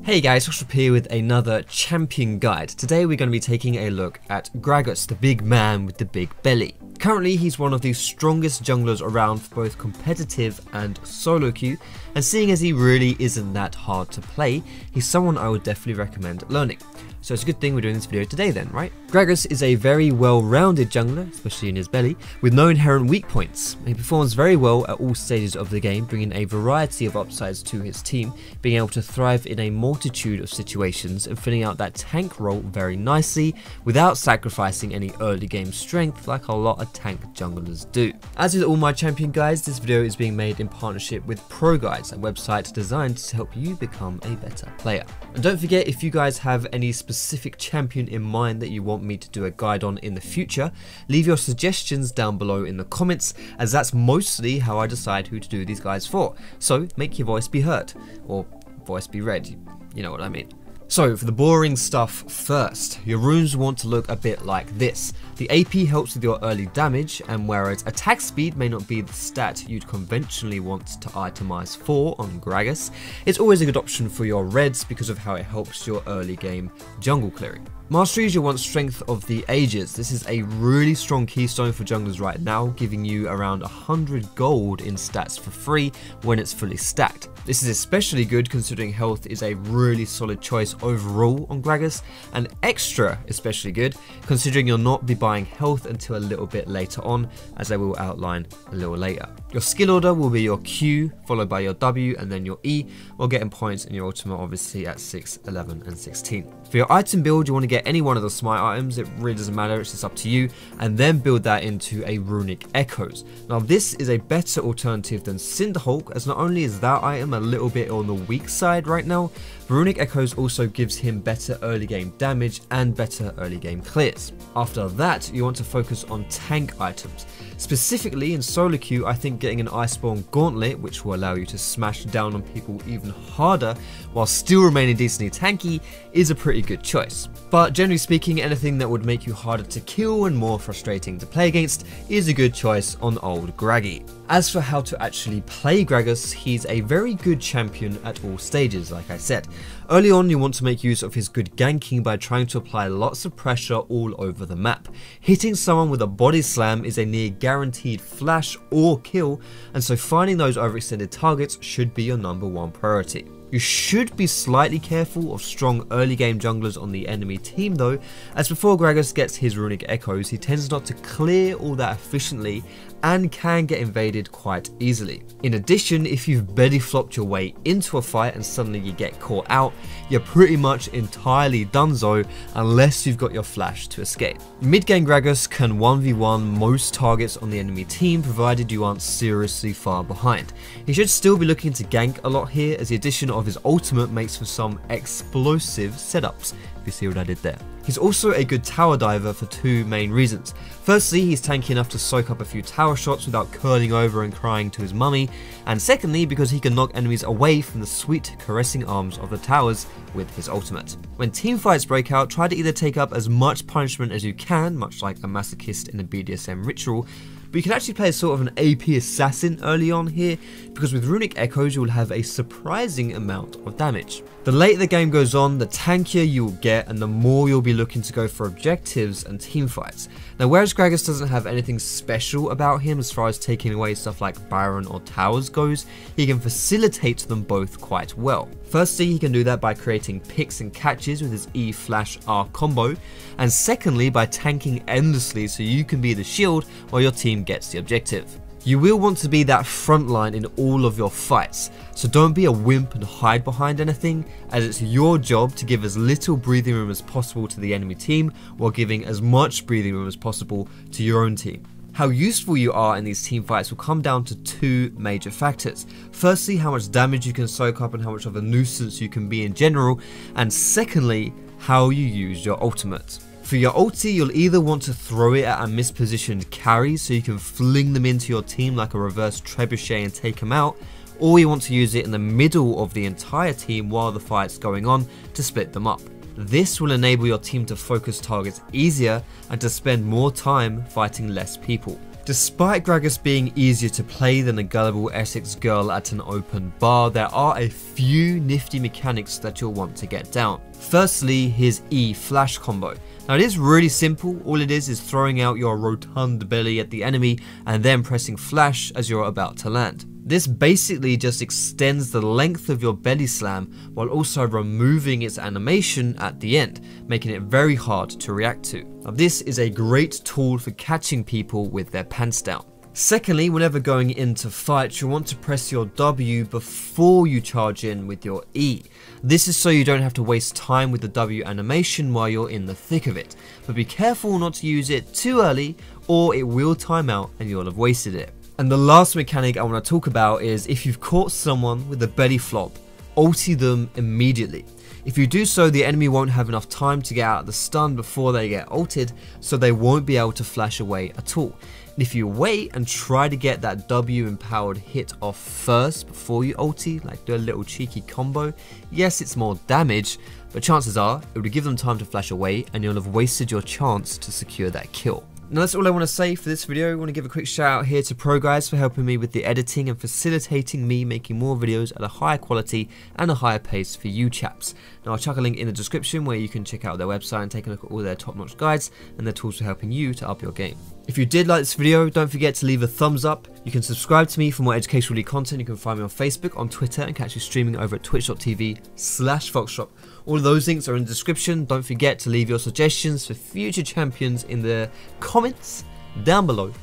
Hey guys, Joshua here with another champion guide. Today we're going to be taking a look at Gragas, the big man with the big belly. Currently he's one of the strongest junglers around for both competitive and solo queue, and seeing as he really isn't that hard to play, he's someone I would definitely recommend learning. So it's a good thing we're doing this video today then, right? Gragas is a very well-rounded jungler, especially in his belly, with no inherent weak points. He performs very well at all stages of the game, bringing a variety of upsides to his team, being able to thrive in a multitude of situations and filling out that tank role very nicely without sacrificing any early game strength like a lot of tank junglers do. As with all my champion guides, this video is being made in partnership with ProGuides, a website designed to help you become a better player. And don't forget, if you guys have any specific champion in mind that you want me to do a guide on in the future, leave your suggestions down below in the comments, as that's mostly how I decide who to do these guides for. So make your voice be heard, or voice be read, you know what I mean. So for the boring stuff first, your runes want to look a bit like this. The AP helps with your early damage, and whereas attack speed may not be the stat you'd conventionally want to itemize for on Gragas, it's always a good option for your reds because of how it helps your early game jungle clearing. Masteries, you want strength of the ages. This is a really strong keystone for junglers right now, giving you around 100 gold in stats for free when it's fully stacked. This is especially good considering health is a really solid choice overall on Gragas, and extra especially good considering you'll not be buying health until a little bit later on, as I will outline a little later. Your skill order will be your Q followed by your W and then your E, while getting points in your ultimate obviously at 6, 11 and 16. For your item build, you want to get any one of the smite items, it really doesn't matter, it's just up to you, and then build that into a runic echoes. Now this is a better alternative than Cinderhulk, as not only is that item a little bit on the weak side right now, runic echoes also gives him better early game damage and better early game clears. After that, you want to focus on tank items. Specifically in solo queue, I think getting an Iceborne Gauntlet, which will allow you to smash down on people even harder while still remaining decently tanky, is a pretty good choice. But generally speaking, anything that would make you harder to kill and more frustrating to play against is a good choice on old Graggy. As for how to actually play Gragas, he's a very good champion at all stages, like I said. Early on, you want to make use of his good ganking by trying to apply lots of pressure all over the map. Hitting someone with a body slam is a near guaranteed flash or kill, and so finding those overextended targets should be your #1 priority. You should be slightly careful of strong early game junglers on the enemy team though, as before Gragas gets his runic echoes, he tends not to clear all that efficiently and can get invaded quite easily. In addition, if you've belly flopped your way into a fight and suddenly you get caught out, you're pretty much entirely donezo unless you've got your flash to escape. Mid-game Gragas can 1v1 most targets on the enemy team provided you aren't seriously far behind. He should still be looking to gank a lot here, as the addition of his ultimate makes for some explosive setups, if you see what I did there. He's also a good tower diver for two main reasons. Firstly, he's tanky enough to soak up a few tower shots without curling over and crying to his mummy, and secondly because he can knock enemies away from the sweet caressing arms of the towers with his ultimate. When teamfights break out, try to either take up as much punishment as you can, much like a masochist in a BDSM ritual, but you can actually play as sort of an AP assassin early on here, because with runic echoes you will have a surprising amount of damage. The later the game goes on, the tankier you will get and the more you'll be looking to go for objectives and teamfights. Now whereas Gragas doesn't have anything special about him as far as taking away stuff like Baron or towers goes, he can facilitate them both quite well. Firstly, he can do that by creating picks and catches with his E/R combo, and secondly by tanking endlessly so you can be the shield while your team gets the objective. You will want to be that front line in all of your fights, so don't be a wimp and hide behind anything, as it's your job to give as little breathing room as possible to the enemy team while giving as much breathing room as possible to your own team. How useful you are in these team fights will come down to two major factors. Firstly, how much damage you can soak up and how much of a nuisance you can be in general, and secondly, how you use your ultimate. For your ulti, you'll either want to throw it at a mispositioned carry so you can fling them into your team like a reverse trebuchet and take them out, or you want to use it in the middle of the entire team while the fight's going on to split them up. This will enable your team to focus targets easier and to spend more time fighting less people. Despite Gragas being easier to play than a gullible Essex girl at an open bar, there are a few nifty mechanics that you'll want to get down. Firstly, his E flash combo. Now it is really simple. All it is throwing out your rotund belly at the enemy and then pressing flash as you're about to land. This basically just extends the length of your belly slam while also removing its animation at the end, making it very hard to react to. Now this is a great tool for catching people with their pants down. Secondly, whenever going into fights, you want to press your W before you charge in with your E. This is so you don't have to waste time with the W animation while you're in the thick of it, but be careful not to use it too early or it will time out and you'll have wasted it. And the last mechanic I want to talk about is if you've caught someone with a belly flop, ulti them immediately. If you do so, the enemy won't have enough time to get out of the stun before they get ulted, so they won't be able to flash away at all. And if you wait and try to get that W empowered hit off first before you ulti, like do a little cheeky combo, yes, it's more damage, but chances are it would give them time to flash away and you'll have wasted your chance to secure that kill. Now that's all I want to say for this video. I want to give a quick shout out here to Pro Guys for helping me with the editing and facilitating me making more videos at a higher quality and a higher pace for you chaps. Now I'll chuck a link in the description where you can check out their website and take a look at all their top-notch guides and their tools for helping you to up your game. If you did like this video, don't forget to leave a thumbs up. You can subscribe to me for more educational content. You can find me on Facebook, on Twitter, and catch me streaming over at twitch.tv/foxshop. All of those links are in the description. Don't forget to leave your suggestions for future champions in the comments down below.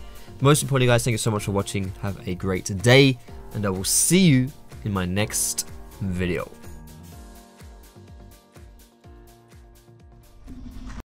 Most importantly, guys, thank you so much for watching. Have a great day, and I will see you in my next video.